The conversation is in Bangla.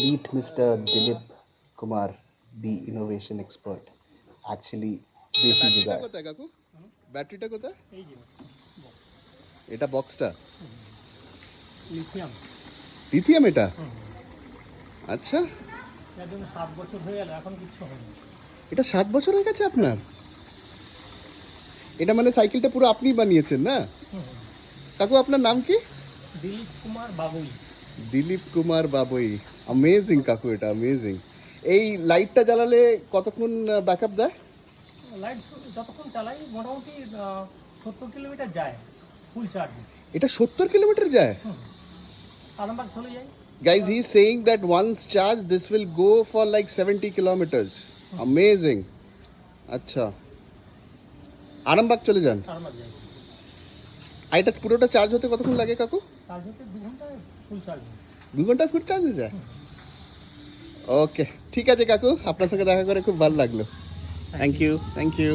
meet Mr. Dilip Kumar, the innovation expert. Actually, desi ব্যাটারিটা jugaad. কোথায় কাকু? ব্যাটারিটা কোথায়? এই যে এটা বক্সটা লিথিয়াম লিথিয়াম এটা। আচ্ছা, এর জন্য 7 বছর হয়ে গেল, এখন কিচ্ছু হয়নি। এটা 7 বছর হয়ে গেছে আপনার? এটা মানে সাইকেলটা পুরো আপনি বানিয়েছেন না কাকু? আপনার নাম কি? দিলীপ কুমার বাবুই। দিলীপ কুমার বাবুই। অ্যামেজিং কাকু, এটা অ্যামেজিং। এই লাইটটা জ্বালালে কতক্ষণ ব্যাকআপ দেয়? লাইট যতক্ষণ চালাই মোটামুটি 70 কিলোমিটার যায় ফুল চার্জে। এটা 70 কিলোমিটার যায়? আরামবাগ চলে যায়। Guys, he's saying that once charged, this will go for like 70 kilometers. Amazing. আচ্ছা, আরামবাগ চলে যান। আরামবাগ যায়। আর এটা পুরোটা চার্জ হতে কতক্ষণ লাগে কাকু? চার্জ হতে 2 ঘন্টায় ফুল চার্জ। 2 ঘন্টা ফুল চার্জ হয়ে যায়? ওকে, ঠিক আছে কাকু, আপনার সঙ্গে দেখা করে খুব ভালো লাগলো। Thank you, thank you.